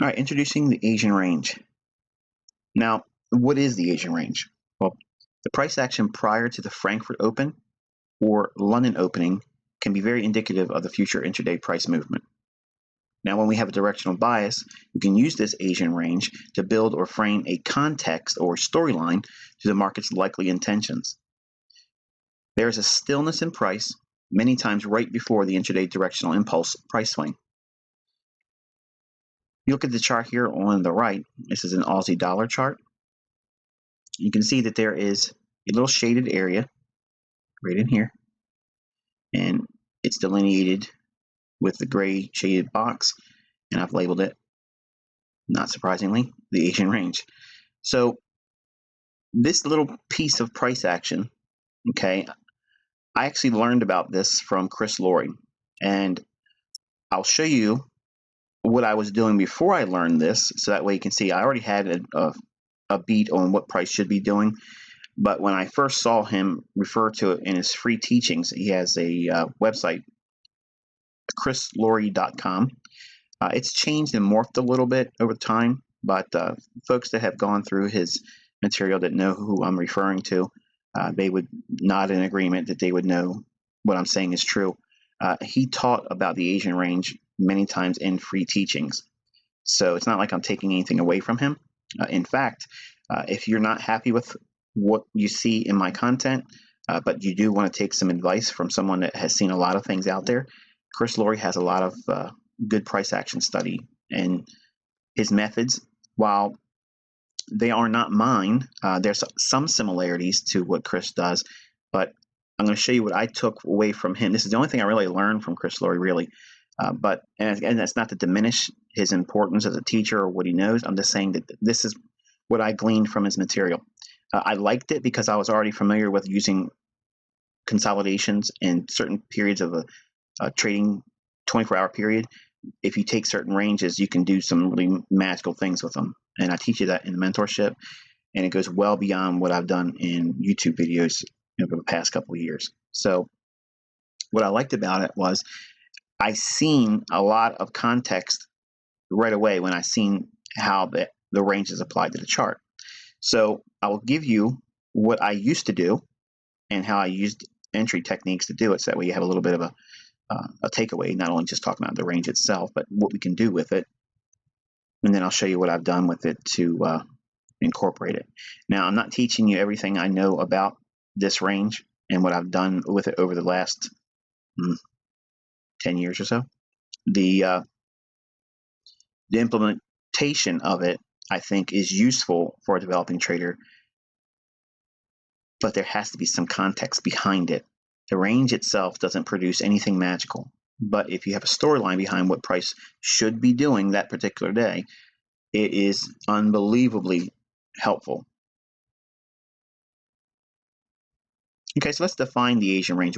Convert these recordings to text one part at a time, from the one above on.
All right, introducing the Asian range. Now, what is the Asian range? Well, the price action prior to the Frankfurt Open or London opening can be very indicative of the future intraday price movement. Now, when we have a directional bias, we can use this Asian range to build or frame a context or storyline to the market's likely intentions. There is a stillness in price many times right before the intraday directional impulse price swing. You look at the chart here on the right. This is an Aussie dollar chart. You can see that there is a little shaded area right in here, and it's delineated with the gray shaded box, and I've labeled it, not surprisingly, the Asian range. So this little piece of price action, okay, I actually learned about this from Chris Laurie, and I'll show you what I was doing before I learned this, so that way you can see I already had a beat on what price should be doing. But when I first saw him refer to it in his free teachings, he has a website, chrislaurie.com. It's changed and morphed a little bit over time, but folks that have gone through his material that know who I'm referring to, they would nod in agreement that they would know what I'm saying is true. He taught about the Asian range many times in free teachings. So it's not like I'm taking anything away from him. In fact, if you're not happy with what you see in my content, but you do want to take some advice from someone that has seen a lot of things out there, Chris Laurie has a lot of good price action study, and his methods, while they are not mine, there's some similarities to what Chris does, but I'm going to show you what I took away from him. This is the only thing I really learned from Chris Laurie, really. And that's not to diminish his importance as a teacher or what he knows. I'm just saying that this is what I gleaned from his material. I liked it because I was already familiar with using consolidations in certain periods of a trading 24-hour period. If you take certain ranges, you can do some really magical things with them. And I teach you that in the mentorship, and it goes well beyond what I've done in YouTube videos over the past couple of years. So what I liked about it was I seen a lot of context right away when I seen how the range is applied to the chart. So I will give you what I used to do and how I used entry techniques to do it, so that way you have a little bit of a takeaway, not only just talking about the range itself, but what we can do with it. And then I'll show you what I've done with it to incorporate it. Now, I'm not teaching you everything I know about this range and what I've done with it over the last 10 years or so. The implementation of it, I think, is useful for a developing trader, but there has to be some context behind it. The range itself doesn't produce anything magical, but if you have a storyline behind what price should be doing that particular day, it is unbelievably helpful. Okay, so let's define the Asian range.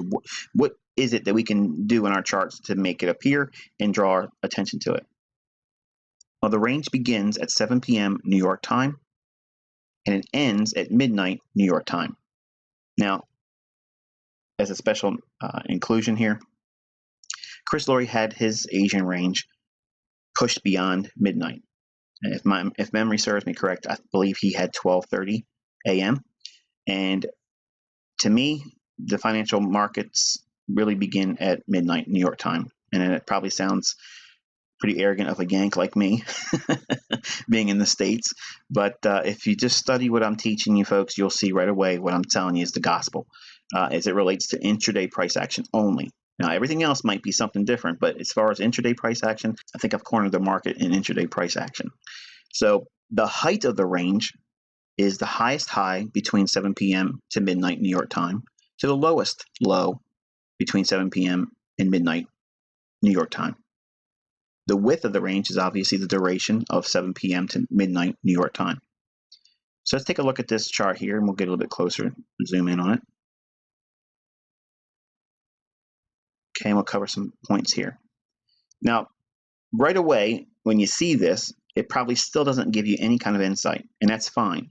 What is it that we can do in our charts to make it appear and draw our attention to it? Well, the range begins at 7 p.m. New York time, and it ends at midnight New York time. Now, as a special inclusion here, Chris Laurie had his Asian range pushed beyond midnight. And if memory serves me correct, I believe he had 12:30 a.m. And to me, the financial markets really begin at midnight New York time. And it probably sounds pretty arrogant of a Yank like me, being in the States. But if you just study what I'm teaching you folks, you'll see right away what I'm telling you is the gospel as it relates to intraday price action only. Now, everything else might be something different, but as far as intraday price action, I think I've cornered the market in intraday price action. So the height of the range is the highest high between 7 p.m. to midnight New York time to the lowest low between 7 p.m. and midnight New York time. The width of the range is obviously the duration of 7 p.m. to midnight New York time. So let's take a look at this chart here, and we'll get a little bit closer and zoom in on it. Okay, and we'll cover some points here. Now, right away, when you see this, it probably still doesn't give you any kind of insight, and that's fine.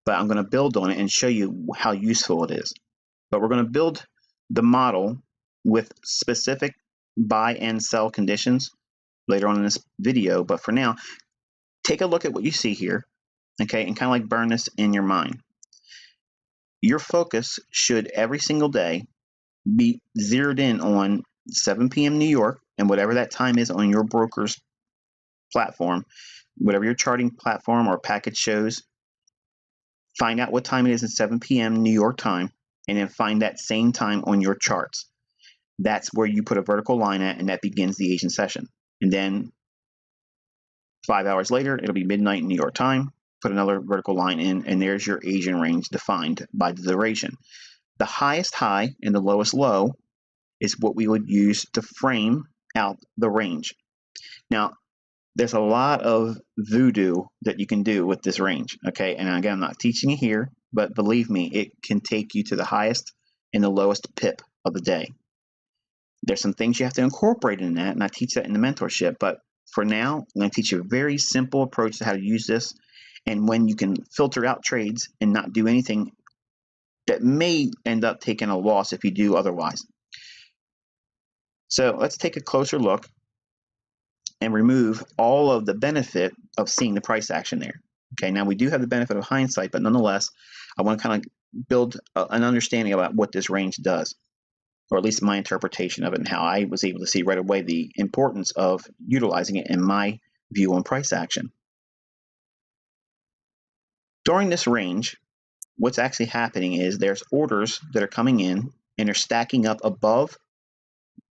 But I'm going to build on it and show you how useful it is. But we're going to build the model with specific buy and sell conditions later on in this video. But for now, take a look at what you see here, okay, and kind of like burn this in your mind. Your focus should every single day be zeroed in on 7 p.m. New York, and whatever that time is on your broker's platform, whatever your charting platform or package shows, find out what time it is at 7 p.m. New York time, and then find that same time on your charts. That's where you put a vertical line at, and that begins the Asian session. And then 5 hours later, it'll be midnight New York time. Put another vertical line in, and there's your Asian range defined by the duration. The highest high and the lowest low is what we would use to frame out the range. Now, there's a lot of voodoo that you can do with this range, okay? And again, I'm not teaching it here, but believe me, it can take you to the highest and the lowest pip of the day. There's some things you have to incorporate in that, and I teach that in the mentorship, but for now, I'm going to teach you a very simple approach to how to use this, and when you can filter out trades and not do anything that may end up taking a loss if you do otherwise. So let's take a closer look and remove all of the benefit of seeing the price action there. Okay, now we do have the benefit of hindsight, but nonetheless, I want to kind of build an understanding about what this range does, or at least my interpretation of it, and how I was able to see right away the importance of utilizing it in my view on price action. During this range, what's actually happening is there's orders that are coming in and they're stacking up above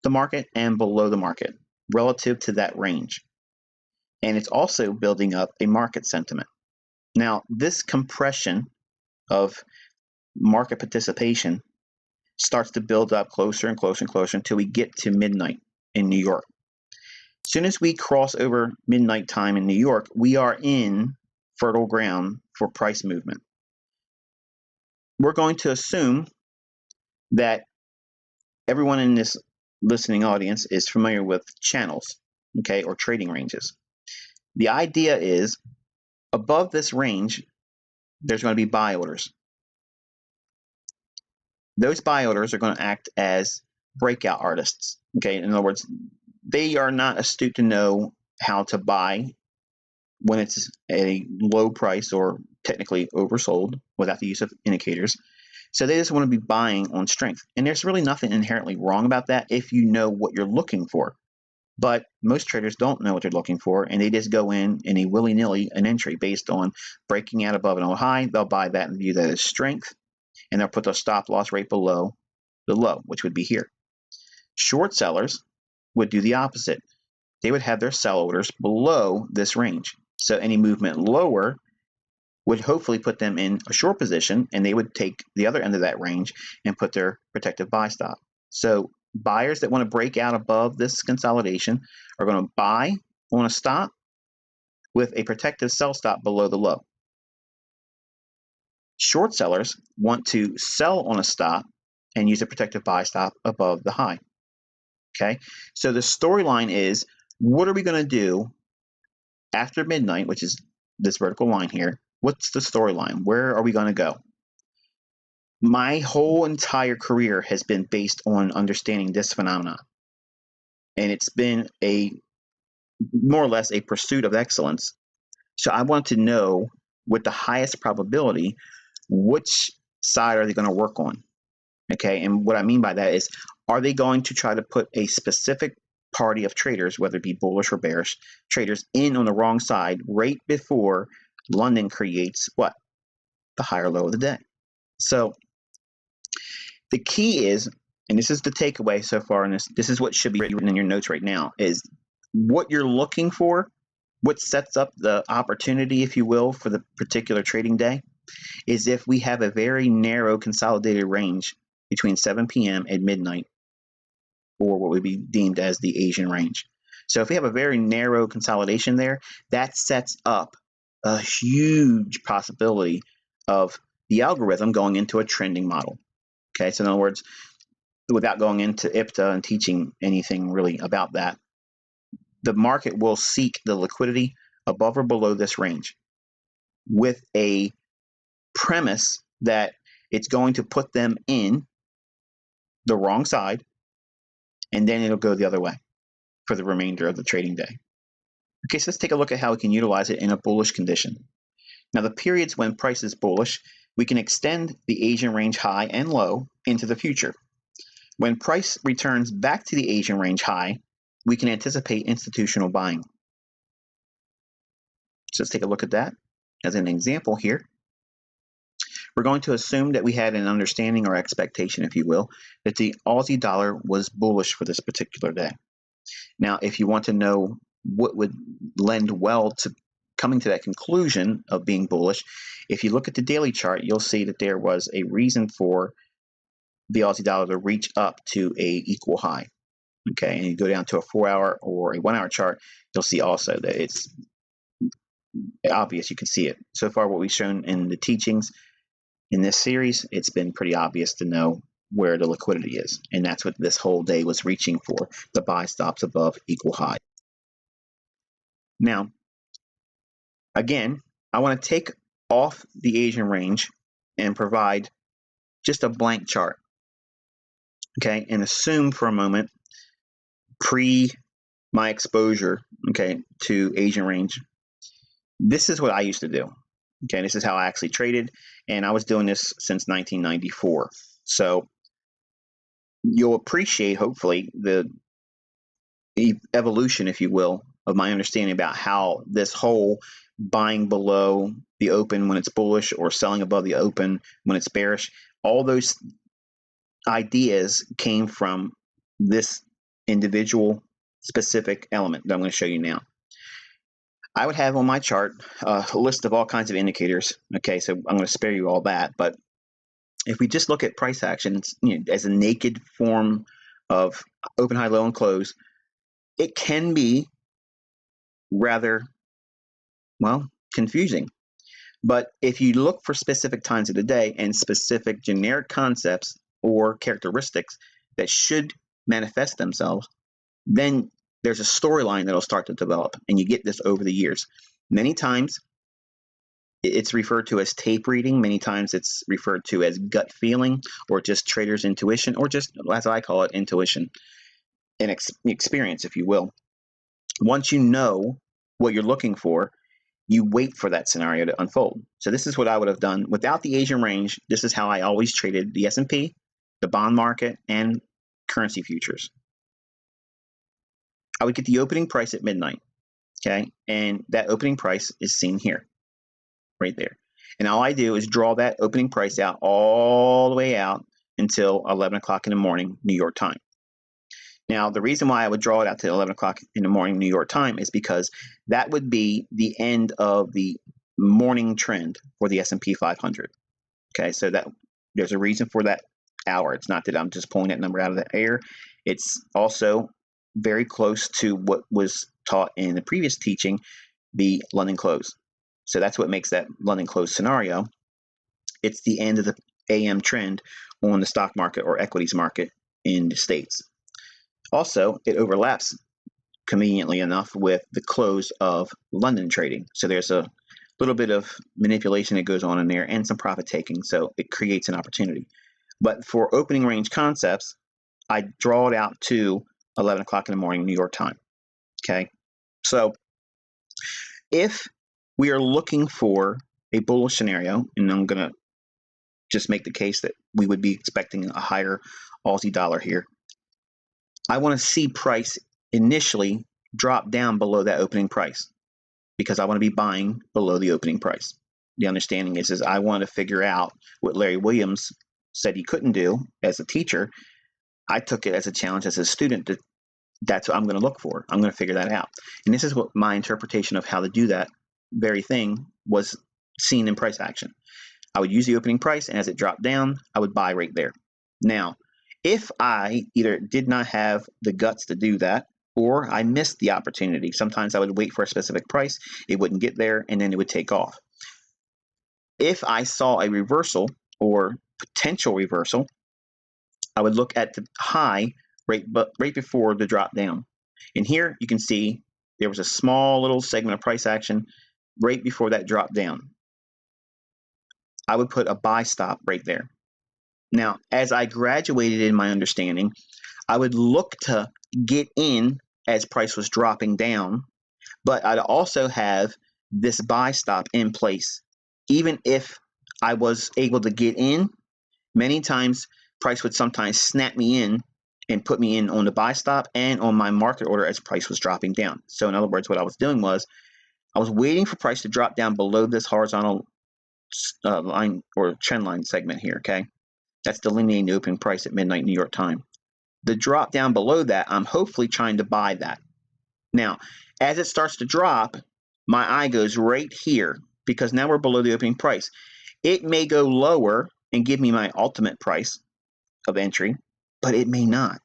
the market and below the market relative to that range. And it's also building up a market sentiment. Now, this compression of market participation starts to build up closer and closer and closer until we get to midnight in New York. As soon as we cross over midnight time in New York, we are in fertile ground for price movement. We're going to assume that everyone in this listening audience is familiar with channels, okay, or trading ranges. The idea is above this range, there's going to be buy orders. Those buy orders are going to act as breakout artists, okay? In other words, they are not astute to know how to buy when it's a low price or technically oversold without the use of indicators. So they just want to be buying on strength. And there's really nothing inherently wrong about that if you know what you're looking for. But most traders don't know what they're looking for, and they just go in a willy-nilly an entry based on breaking out above an old high. They'll buy that and view that as strength, and they'll put the stop loss right below the low, which would be here. Short sellers would do the opposite. They would have their sell orders below this range. So any movement lower would hopefully put them in a short position, and they would take the other end of that range and put their protective buy stop. So buyers that want to break out above this consolidation are going to buy on a stop with a protective sell stop below the low. Short sellers want to sell on a stop and use a protective buy stop above the high. Okay, so the storyline is, what are we going to do after midnight, which is this vertical line here? What's the storyline? Where are we going to go? My whole entire career has been based on understanding this phenomenon. And it's been more or less a pursuit of excellence. So I want to know, with the highest probability, which side are they going to work on? Okay, and what I mean by that is, are they going to try to put a specific party of traders, whether it be bullish or bearish traders, in on the wrong side right before London creates what? The higher low of the day. So the key is, and this is the takeaway so far, and this is what should be written in your notes right now, is what you're looking for, what sets up the opportunity, if you will, for the particular trading day, is if we have a very narrow consolidated range between 7 p.m. and midnight, or what would be deemed as the Asian range. So if we have a very narrow consolidation there, that sets up a huge possibility of the algorithm going into a trending model. Okay, so in other words, without going into IPTA and teaching anything really about that, the market will seek the liquidity above or below this range with a premise that it's going to put them in the wrong side, and then it'll go the other way for the remainder of the trading day. Okay, so let's take a look at how we can utilize it in a bullish condition. Now, the periods when price is bullish, we can extend the Asian range high and low into the future. When price returns back to the Asian range high, we can anticipate institutional buying. So let's take a look at that as an example here. We're going to assume that we had an understanding or expectation, if you will, that the Aussie dollar was bullish for this particular day. Now, if you want to know what would lend well to coming to that conclusion of being bullish, if you look at the daily chart, you'll see that there was a reason for the Aussie dollar to reach up to a equal high. Okay, and you go down to a 4-hour or a 1-hour chart, you'll see also that it's obvious. You can see it. So far, what we've shown in the teachings in this series, it's been pretty obvious to know where the liquidity is. And that's what this whole day was reaching for, the buy stops above equal high. Now, again, I want to take off the Asian range and provide just a blank chart. Okay, and assume for a moment pre my exposure, okay, to Asian range. This is what I used to do. Okay, this is how I actually traded, and I was doing this since 1994. So you'll appreciate, hopefully, the evolution, if you will, of my understanding about how this whole buying below the open when it's bullish or selling above the open when it's bearish, all those ideas came from this individual specific element that I'm going to show you now. I would have on my chart a list of all kinds of indicators. Okay, so I'm going to spare you all that. But if we just look at price action as a naked form of open, high, low, and close, it can be rather, well, confusing. But if you look for specific times of the day and specific generic concepts or characteristics that should manifest themselves, then there's a storyline that'll start to develop, and you get this over the years. Many times it's referred to as tape reading. Many times it's referred to as gut feeling or just trader's intuition, or just, as I call it, intuition and experience, if you will. Once you know what you're looking for, you wait for that scenario to unfold. So this is what I would have done without the Asian range. This is how I always traded the S&P, the bond market, and currency futures. I would get the opening price at midnight, okay? And that opening price is seen here, right there. And all I do is draw that opening price out all the way out until 11 o'clock in the morning, New York time. Now, the reason why I would draw it out to 11 o'clock in the morning, New York time, is because that would be the end of the morning trend for the S&P 500. Okay, so that there's a reason for that hour. It's not that I'm just pulling that number out of the air. It's also very close to what was taught in the previous teaching, the London close. So that's what makes that London close scenario. It's the end of the AM trend on the stock market or equities market in the States. Also, it overlaps conveniently enough with the close of London trading. So there's a little bit of manipulation that goes on in there and some profit taking. So it creates an opportunity. But for opening range concepts, I draw it out to 11 o'clock in the morning, New York time. Okay. So if we are looking for a bullish scenario, and I'm going to just make the case that we would be expecting a higher Aussie dollar here, I want to see price initially drop down below that opening price because I want to be buying below the opening price. The understanding is I want to figure out what Larry Williams said he couldn't do as a teacher. I took it as a challenge as a student. That's what I'm going to look for. I'm going to figure that out. And this is what my interpretation of how to do that very thing was seen in price action. I would use the opening price, and as it dropped down, I would buy right there. Now, if I either did not have the guts to do that, or I missed the opportunity, sometimes I would wait for a specific price, it wouldn't get there, and then it would take off. If I saw a reversal or potential reversal, I would look at the high right before the drop down. And here you can see there was a small little segment of price action right before that drop down. I would put a buy stop right there. Now, as I graduated in my understanding, I would look to get in as price was dropping down, but I'd also have this buy stop in place. Even if I was able to get in, many times price would sometimes snap me in and put me in on the buy stop and on my market order as price was dropping down. So in other words, what I was doing was I was waiting for price to drop down below this horizontal line or trend line segment here, okay? That's delineating the opening price at midnight New York time. The drop down below that, I'm hopefully trying to buy that. Now, as it starts to drop, my eye goes right here because now we're below the opening price. It may go lower and give me my ultimate price of entry, but it may not.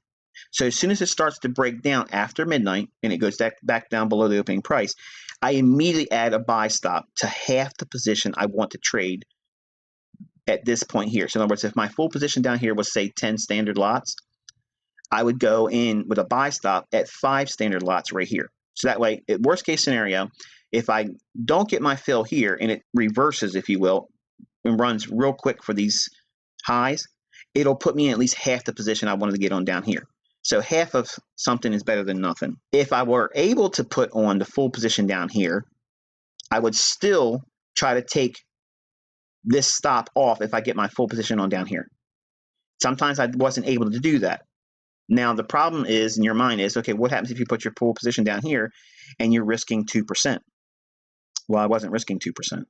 So as soon as it starts to break down after midnight and it goes back down below the opening price, I immediately add a buy stop to half the position I want to trade at this point here. So in other words, if my full position down here was, say, 10 standard lots, I would go in with a buy stop at 5 standard lots right here. So that way, worst case scenario, if I don't get my fill here and it reverses, if you will, and runs real quick for these highs, it'll put me in at least half the position I wanted to get on down here. So half of something is better than nothing. If I were able to put on the full position down here, I would still try to take this stop off if I get my full position on down here. Sometimes I wasn't able to do that. Now, the problem is in your mind is, okay, what happens if you put your full position down here and you're risking 2%? Well, I wasn't risking 2%.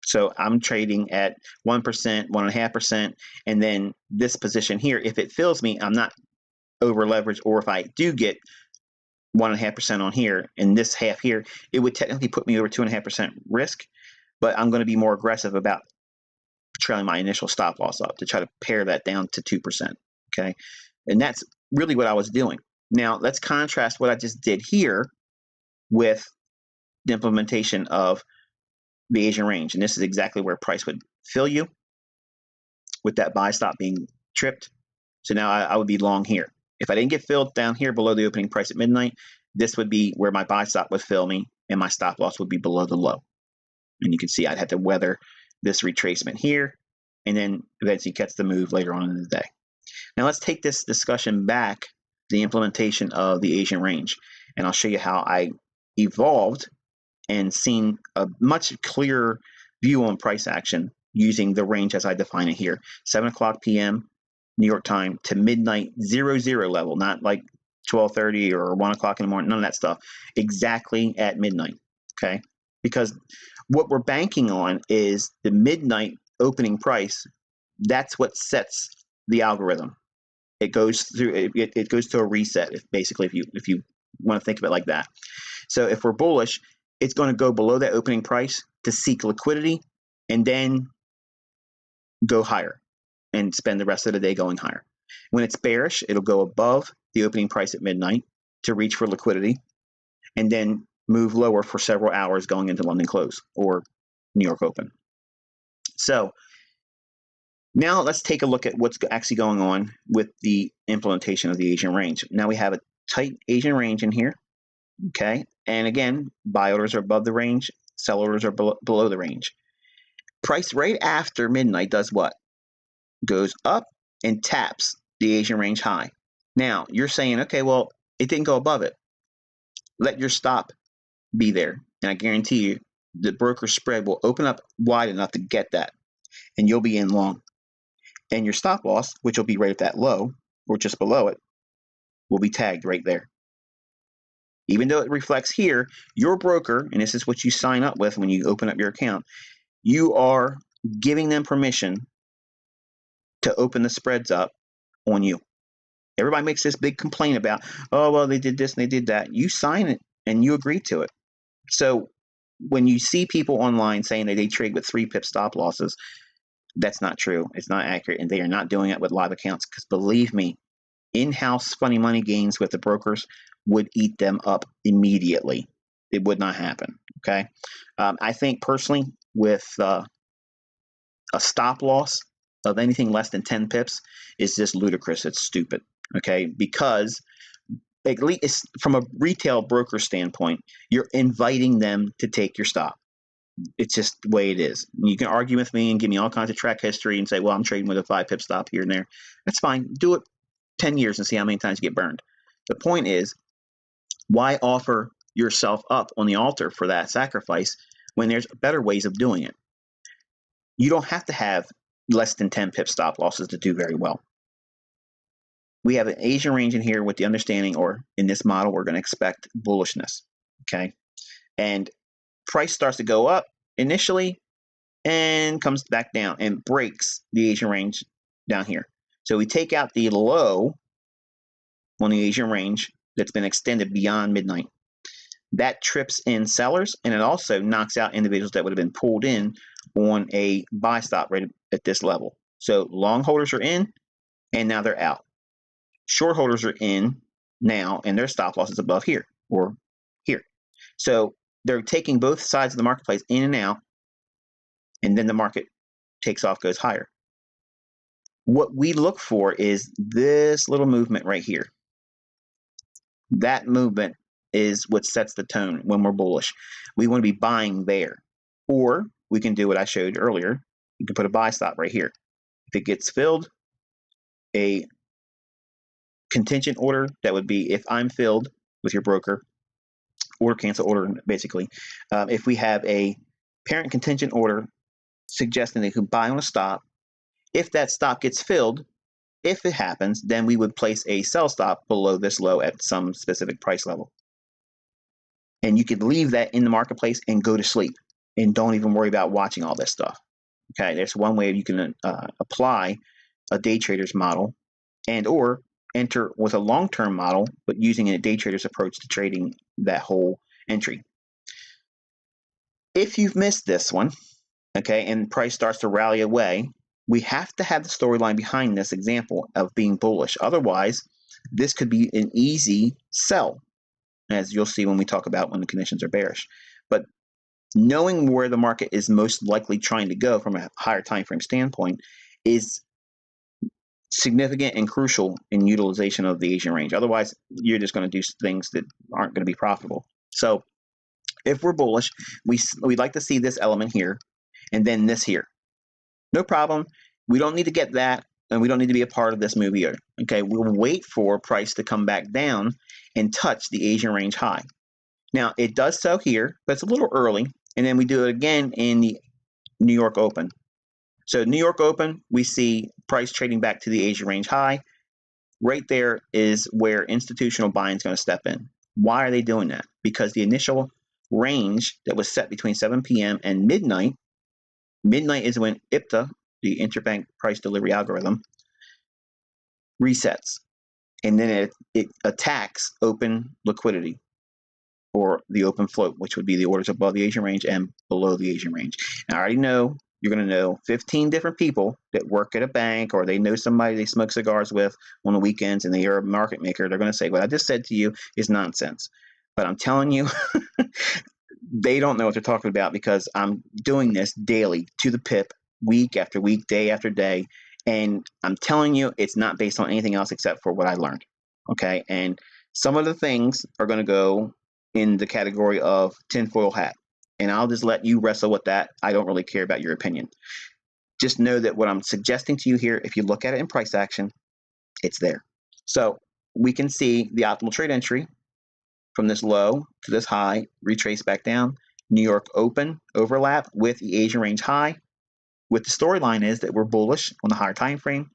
So I'm trading at 1%, 1.5%, and then this position here, if it fills me, I'm not over leveraged, or if I do get 1.5% on here and this half here, it would technically put me over 2.5% risk, but I'm going to be more aggressive about trailing my initial stop loss up to try to pare that down to 2%, okay? And that's really what I was doing. Now, let's contrast what I just did here with the implementation of the Asian range. And this is exactly where price would fill you with that buy stop being tripped. So now I would be long here. If I didn't get filled down here below the opening price at midnight, this would be where my buy stop would fill me and my stop loss would be below the low. And you can see I'd have to weather this retracement here and then eventually catch the move later on in the day. Now let's take this discussion back to the implementation of the Asian range. And I'll show you how I evolved and seen a much clearer view on price action using the range as I define it here. 7 o'clock p.m. New York time to midnight 00 level, not like 12:30 or 1 o'clock in the morning, none of that stuff. Exactly at midnight, okay? Because what we're banking on is the midnight opening price. That's what sets the algorithm. It goes through. It goes to a reset. Basically, if you want to think of it like that. So if we're bullish, it's going to go below that opening price to seek liquidity, and then go higher and spend the rest of the day going higher. When it's bearish, it'll go above the opening price at midnight to reach for liquidity, and then move lower for several hours going into London close or New York open. So now let's take a look at what's actually going on with the implementation of the Asian range. Now we have a tight Asian range in here, okay? And again, buy orders are above the range, sell orders are below the range. Price right after midnight does what? Goes up and taps the Asian range high. Now, you're saying, okay, well, it didn't go above it. Let your stop be there. And I guarantee you, the broker spread will open up wide enough to get that. And you'll be in long. And your stop loss, which will be right at that low, or just below it, will be tagged right there. Even though it reflects here, your broker, and this is what you sign up with when you open up your account, you are giving them permission to open the spreads up on you. Everybody makes this big complaint about, oh, well, they did this and they did that. You sign it and you agree to it. So when you see people online saying that they trade with 3 pip stop losses, that's not true. It's not accurate, and they are not doing it with live accounts, because believe me, in-house funny money gains with the brokers would eat them up immediately. It would not happen, okay? I think personally with a stop loss of anything less than 10 pips is just ludicrous. It's stupid, okay? Because at least from a retail broker standpoint, you're inviting them to take your stop. It's just the way it is. You can argue with me and give me all kinds of track history and say, well, I'm trading with a 5 pip stop here and there. That's fine. Do it 10 years and see how many times you get burned. The point is, why offer yourself up on the altar for that sacrifice when there's better ways of doing it. You don't have to have less than 10 pip stop losses to do very well. We have an Asian range in here with the understanding, or in this model, we're going to expect bullishness. Okay. And price starts to go up initially and comes back down and breaks the Asian range down here. So we take out the low on the Asian range that's been extended beyond midnight. That trips in sellers, and it also knocks out individuals that would have been pulled in on a buy stop right at this level. So long holders are in, and now they're out. Short holders are in now, and their stop loss is above here or here. So they're taking both sides of the marketplace in and out, and then the market takes off, goes higher. What we look for is this little movement right here. That movement is what sets the tone when we're bullish. We want to be buying there. Or we can do what I showed earlier. You can put a buy stop right here. If it gets filled, a contingent order, that would be if I'm filled with your broker, order cancel order basically. If we have a parent contingent order suggesting that you can buy on a stop, if that stop gets filled, if it happens, then we would place a sell stop below this low at some specific price level. And you could leave that in the marketplace and go to sleep and don't even worry about watching all this stuff. Okay, there's one way you can apply a day trader's model and or enter with a long-term model, but using a day trader's approach to trading that whole entry. If you've missed this one, okay, and price starts to rally away, we have to have the storyline behind this example of being bullish. Otherwise, this could be an easy sell, as you'll see when we talk about when the conditions are bearish. But knowing where the market is most likely trying to go from a higher time frame standpoint is significant and crucial in utilization of the Asian range. Otherwise, you're just going to do things that aren't going to be profitable. So if we're bullish, we'd like to see this element here and then this here. No problem. We don't need to get that, and we don't need to be a part of this move either. Okay, we'll wait for price to come back down and touch the Asian range high. Now, it does so here, but it's a little early, and then we do it again in the New York Open. So New York Open, we see price trading back to the Asian range high. Right there is where institutional buying is going to step in. Why are they doing that? Because the initial range that was set between 7 p.m. and midnight is when IPTA, the interbank price delivery algorithm, resets. And then it attacks open liquidity, or the open float, which would be the orders above the Asian range and below the Asian range. And I already know you're going to know 15 different people that work at a bank, or they know somebody they smoke cigars with on the weekends, and they are a market maker. They're going to say, what I just said to you is nonsense. But I'm telling you, they don't know what they're talking about, because I'm doing this daily to the pip, week after week, day after day. And I'm telling you, it's not based on anything else except for what I learned. Okay. And some of the things are going to go in the category of tinfoil hat. And I'll just let you wrestle with that. I don't really care about your opinion. Just know that what I'm suggesting to you here, if you look at it in price action, it's there. So we can see the optimal trade entry from this low to this high, retrace back down. New York Open overlap with the Asian range high. With the storyline is that we're bullish on the higher time frame.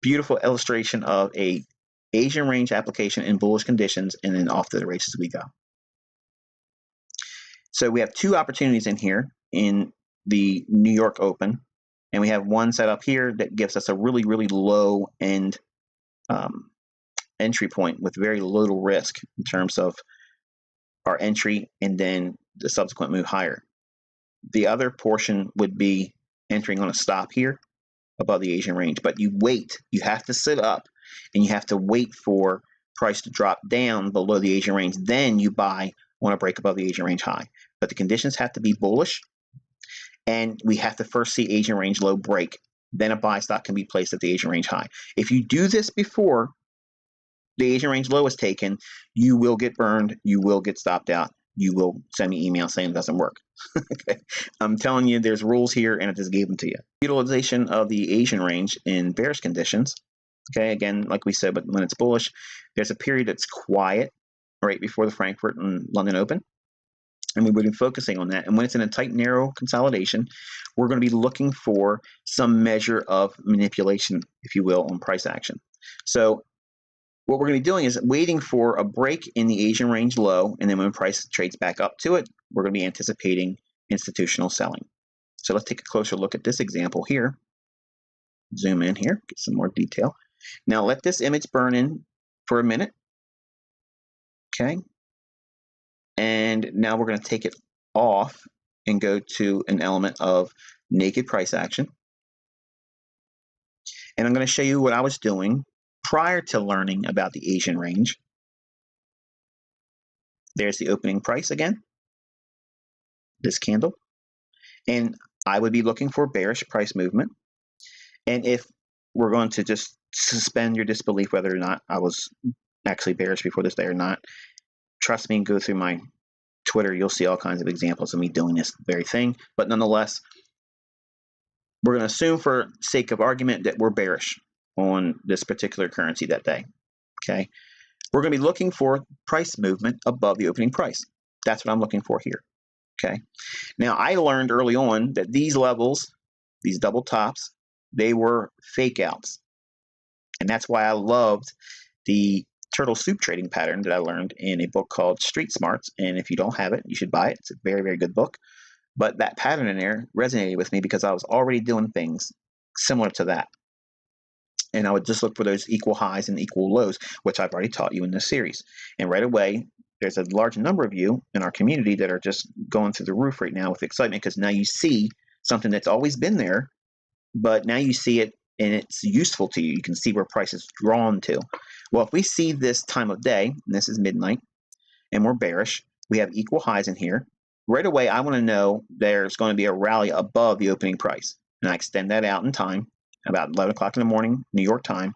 Beautiful illustration of a Asian range application in bullish conditions, and then off to the races we go. So we have two opportunities in here in the New York Open, and we have one set up here that gives us a really, really low end entry point with very little risk in terms of our entry and then the subsequent move higher. The other portion would be entering on a stop here above the Asian range, but you wait. You have to sit up and you have to wait for price to drop down below the Asian range. Then you buy on a break above the Asian range high. But the conditions have to be bullish, and we have to first see Asian range low break. Then a buy stop can be placed at the Asian range high. If you do this before the Asian range low is taken, you will get burned. You will get stopped out. You will send me email saying it doesn't work. Okay. I'm telling you, there's rules here, and I just gave them to you. Utilization of the Asian range in bearish conditions. Okay, again, like we said, but when it's bullish, there's a period that's quiet right before the Frankfurt and London Open. And we would be focusing on that. And when it's in a tight, narrow consolidation, we're going to be looking for some measure of manipulation, if you will, on price action. So what we're going to be doing is waiting for a break in the Asian range low, and then when price trades back up to it, we're going to be anticipating institutional selling. So let's take a closer look at this example here. Zoom in here, get some more detail. Now let this image burn in for a minute. Okay. And now we're going to take it off and go to an element of naked price action. And I'm going to show you what I was doing prior to learning about the Asian range. There's the opening price again, this candle. And I would be looking for bearish price movement. And if we're going to just suspend your disbelief whether or not I was actually bearish before this day or not, trust me and go through my Twitter, you'll see all kinds of examples of me doing this very thing. But nonetheless, we're going to assume for sake of argument that we're bearish on this particular currency that day. Okay. We're going to be looking for price movement above the opening price. That's what I'm looking for here. Okay. Now, I learned early on that these levels, these double tops, they were fake outs. And that's why I loved the turtle soup trading pattern that I learned in a book called Street Smarts. And if you don't have it, you should buy it. It's a very, very good book. But that pattern in there resonated with me because I was already doing things similar to that. And I would just look for those equal highs and equal lows, which I've already taught you in this series. And right away, there's a large number of you in our community that are just going through the roof right now with excitement because now you see something that's always been there, but now you see it and it's useful to you. You can see where price is drawn to. Well, if we see this time of day, and this is midnight, and we're bearish, we have equal highs in here. Right away, I want to know there's going to be a rally above the opening price. And I extend that out in time, about 11 o'clock in the morning, New York time.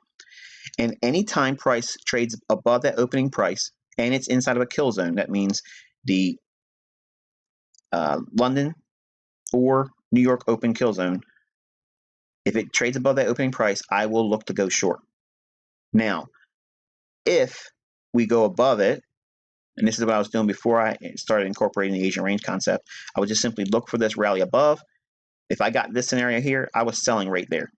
And anytime price trades above that opening price, and it's inside of a kill zone, that means the London or New York open kill zone, if it trades above that opening price, I will look to go short. Now, if we go above it, and this is what I was doing before I started incorporating the Asian range concept, I would just simply look for this rally above. If I got this scenario here, I was selling right there.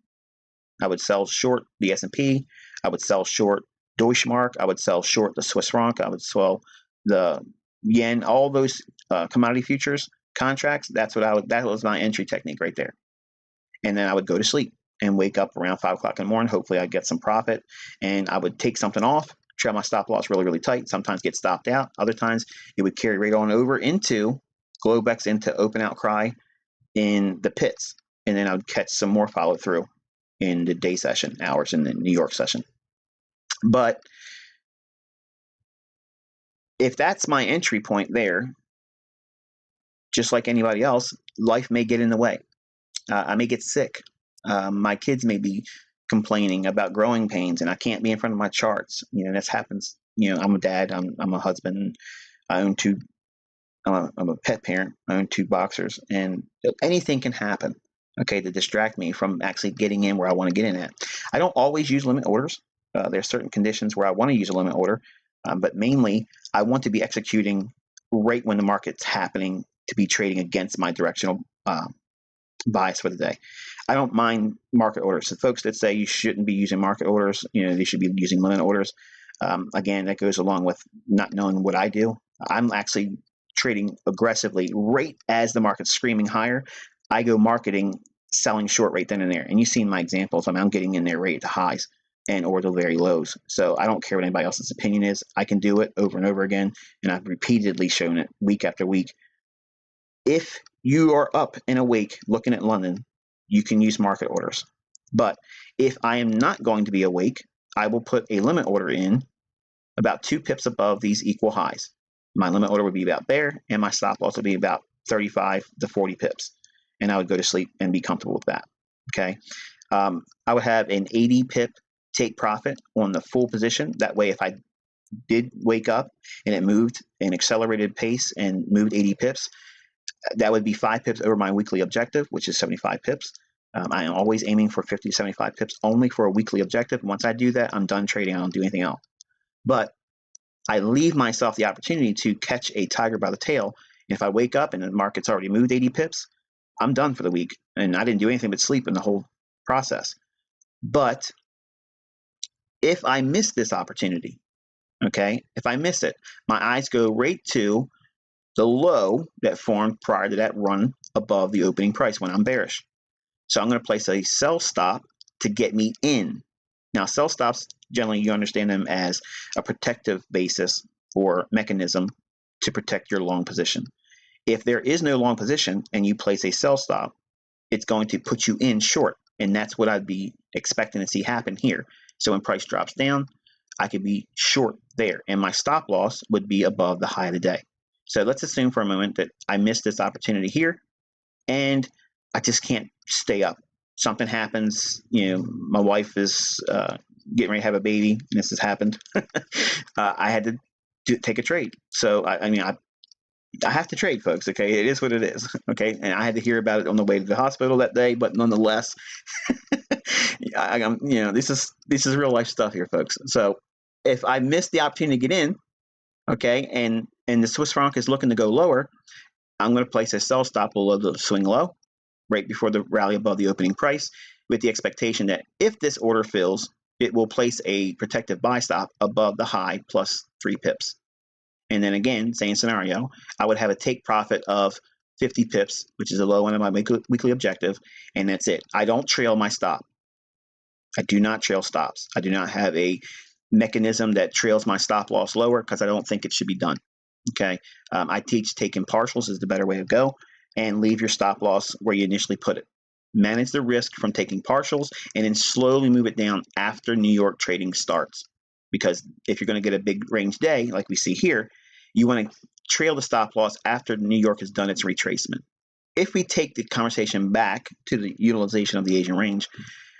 I would sell short the S&P. I would sell short Deutschmark. I would sell short the Swiss franc. I would sell the yen. All those commodity futures contracts. That was my entry technique right there. And then I would go to sleep and wake up around 5 o'clock in the morning. Hopefully, I'd get some profit, and I would take something off. Trail my stop loss really, really tight. Sometimes get stopped out. Other times it would carry right on over into Globex, into open outcry in the pits. And then I would catch some more follow through in the day session hours in the New York session. But if that's my entry point there, just like anybody else, life may get in the way. I may get sick. My kids may be complaining about growing pains and I can't be in front of my charts. This happens. I'm a dad, I'm a husband, I own two, I'm a pet parent, I own two boxers, and anything can happen, okay, to distract me from actually getting in where I want to get in at. I don't always use limit orders. There's certain conditions where I want to use a limit order, but mainly I want to be executing right when the market's happening to be trading against my directional bias for the day. I don't mind market orders. So folks that say you shouldn't be using market orders, they should be using limit orders. Again, that goes along with not knowing what I do. I'm actually trading aggressively right as the market's screaming higher. I go marketing, selling short right then and there. And you've seen my examples. I'm getting in there right at the highs and or the very lows. So I don't care what anybody else's opinion is. I can do it over and over again. And I've repeatedly shown it week after week. If you are up and awake looking at London, you can use market orders. But if I am not going to be awake, I will put a limit order in about 2 pips above these equal highs. My limit order would be about there, and my stop loss would be about 35 to 40 pips. And I would go to sleep and be comfortable with that. Okay. I would have an 80 pip take profit on the full position. That way, if I did wake up and it moved an accelerated pace and moved 80 pips, that would be 5 pips over my weekly objective, which is 75 pips. I am always aiming for 50 to 75 pips only for a weekly objective. Once I do that, I'm done trading. I don't do anything else. But I leave myself the opportunity to catch a tiger by the tail. If I wake up and the market's already moved 80 pips, I'm done for the week. And I didn't do anything but sleep in the whole process. But if I miss this opportunity, okay, if I miss it, my eyes go right to the low that formed prior to that run above the opening price when I'm bearish. So I'm going to place a sell stop to get me in. Now, sell stops, generally you understand them as a protective basis or mechanism to protect your long position. If there is no long position and you place a sell stop, it's going to put you in short. And that's what I'd be expecting to see happen here. So when price drops down, I could be short there, and my stop loss would be above the high of the day. So let's assume for a moment that I missed this opportunity here, and I just can't stay up. Something happens, my wife is getting ready to have a baby, and this has happened. I had to take a trade. So I have to trade, folks. Okay, it is what it is. Okay, and I had to hear about it on the way to the hospital that day, but nonetheless, this is real life stuff here, folks. So if I miss the opportunity to get in, okay, and the Swiss franc is looking to go lower, I'm going to place a sell stop below the swing low, right before the rally above the opening price, with the expectation that if this order fills, it will place a protective buy stop above the high plus 3 pips. And then again, same scenario, I would have a take profit of 50 pips, which is the low end of my weekly objective, and that's it. I don't trail my stop. I do not trail stops. I do not have a mechanism that trails my stop loss lower because I don't think it should be done. Okay, I teach taking partials is the better way to go, and leave your stop loss where you initially put it. Manage the risk from taking partials, and then slowly move it down after New York trading starts. Because if you're going to get a big range day, like we see here, you want to trail the stop loss after New York has done its retracement. If we take the conversation back to the utilization of the Asian range,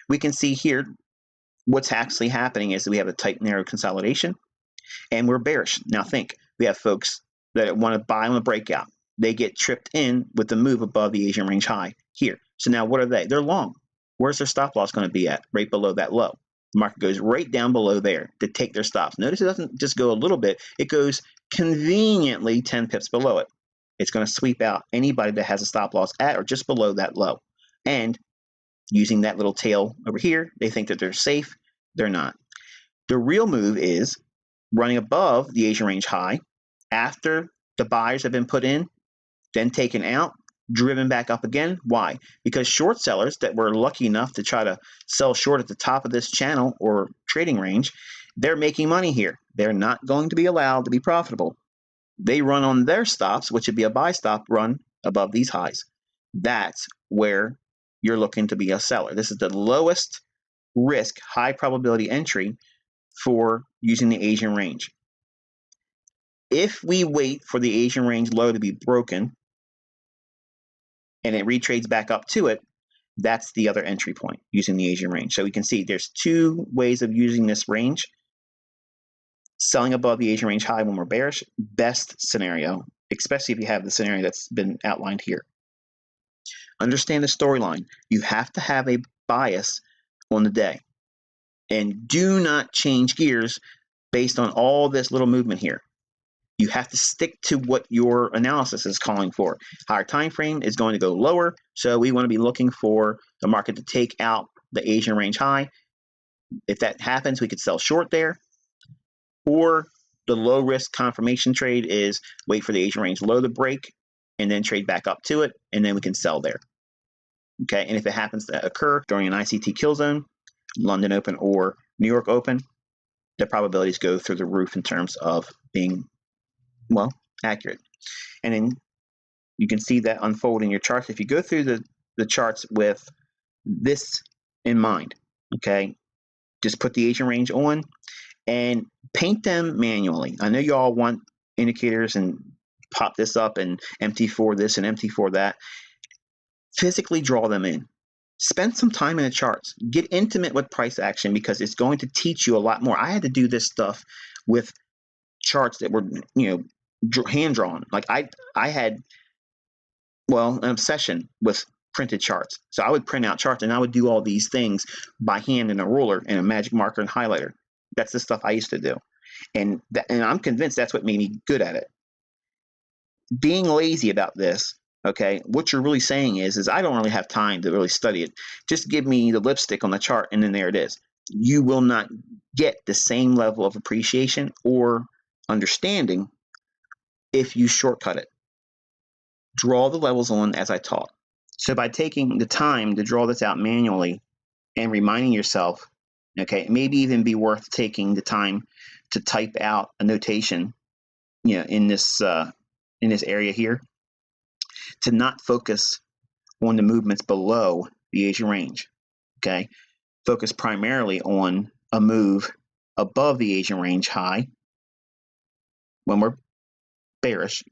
we can see here what's actually happening is that we have a tight, narrow consolidation, and we're bearish. Now think, we have folks that want to buy on a breakout. They get tripped in with the move above the Asian range high here. So now what are they? They're long. Where's their stop loss going to be at? Right below that low. The market goes right down below there to take their stops. Notice it doesn't just go a little bit. It goes conveniently 10 pips below it. It's going to sweep out anybody that has a stop loss at or just below that low. And using that little tail over here, they think that they're safe. They're not. The real move is running above the Asian range high after the buyers have been put in, then taken out, driven back up again. Why? Because short sellers that were lucky enough to try to sell short at the top of this channel or trading range, they're making money here. They're not going to be allowed to be profitable. They run on their stops, which would be a buy stop run above these highs. That's where you're looking to be a seller. This is the lowest risk, high probability entry for using the Asian range. If we wait for the Asian range low to be broken and it retrades back up to it, that's the other entry point using the Asian range. So we can see there's two ways of using this range. Selling above the Asian range high when we're bearish, best scenario, especially if you have the scenario that's been outlined here. Understand the storyline. You have to have a bias on the day. And do not change gears based on all this little movement here. You have to stick to what your analysis is calling for. Higher time frame is going to go lower, so we want to be looking for the market to take out the Asian range high. If that happens, we could sell short there. Or the low risk confirmation trade is wait for the Asian range low to break and then trade back up to it, and then we can sell there. Okay, and if it happens to occur during an ICT kill zone, London Open or New York Open, the probabilities go through the roof in terms of being, well, accurate. And then you can see that unfold in your charts. If you go through the charts with this in mind, okay, just put the Asian range on and paint them manually. I know you all want indicators and pop this up and MT4 this and MT4 that. Physically draw them in. Spend some time in the charts. Get intimate with price action because it's going to teach you a lot more. I had to do this stuff with charts that were, hand drawn. Like I had, an obsession with printed charts. So I would print out charts and I would do all these things by hand in a ruler and a magic marker and highlighter. That's the stuff I used to do. And I'm convinced that's what made me good at it. Being lazy about this, okay, what you're really saying is I don't really have time to really study it. Just give me the lipstick on the chart, and then there it is. You will not get the same level of appreciation or understanding if you shortcut it. Draw the levels on as I taught. So by taking the time to draw this out manually and reminding yourself, okay, maybe even be worth taking the time to type out a notation, in this area here, to not focus on the movements below the Asian range. Okay, focus primarily on a move above the Asian range high when we're bearish,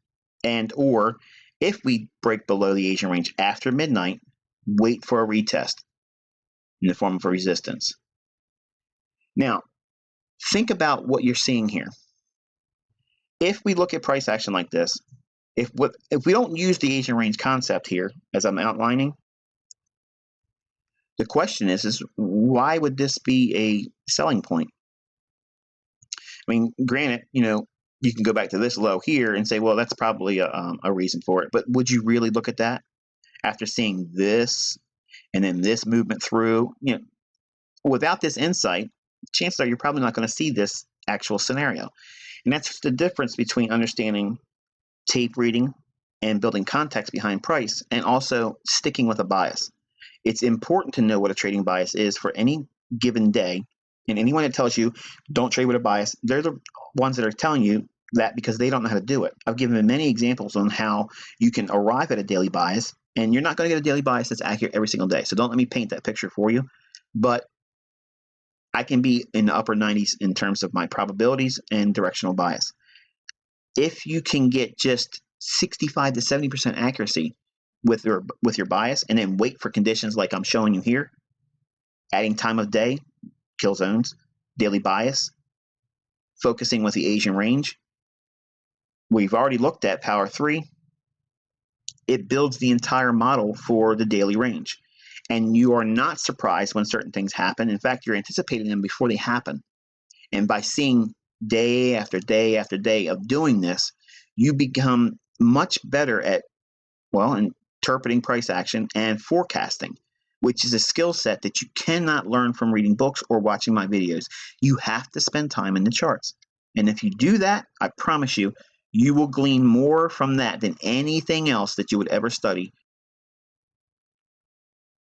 and or if we break below the Asian range after midnight, wait for a retest in the form of a resistance. Now, think about what you're seeing here. If we look at price action like this, if we don't use the Asian range concept here, as I'm outlining, the question is why would this be a selling point? I mean, granted, you can go back to this low here and say, well, that's probably a reason for it. But would you really look at that after seeing this and then this movement through? Without this insight, chances are you're probably not going to see this actual scenario. And that's the difference between understanding tape reading and building context behind price, and also sticking with a bias. It's important to know what a trading bias is for any given day. And anyone that tells you don't trade with a bias, they're the ones that are telling you that because they don't know how to do it. I've given many examples on how you can arrive at a daily bias, and you're not going to get a daily bias that's accurate every single day. So don't let me paint that picture for you. But I can be in the upper 90s in terms of my probabilities and directional bias. If you can get just 65 to 70% accuracy with your bias, and then wait for conditions like I'm showing you here, adding time of day, kill zones, daily bias, focusing with the Asian range. We've already looked at power 3. It builds the entire model for the daily range. And you are not surprised when certain things happen. In fact, you're anticipating them before they happen. And by seeing day after day after day of doing this, you become much better at, interpreting price action and forecasting, which is a skill set that you cannot learn from reading books or watching my videos. You have to spend time in the charts. And if you do that, I promise you, you will glean more from that than anything else that you would ever study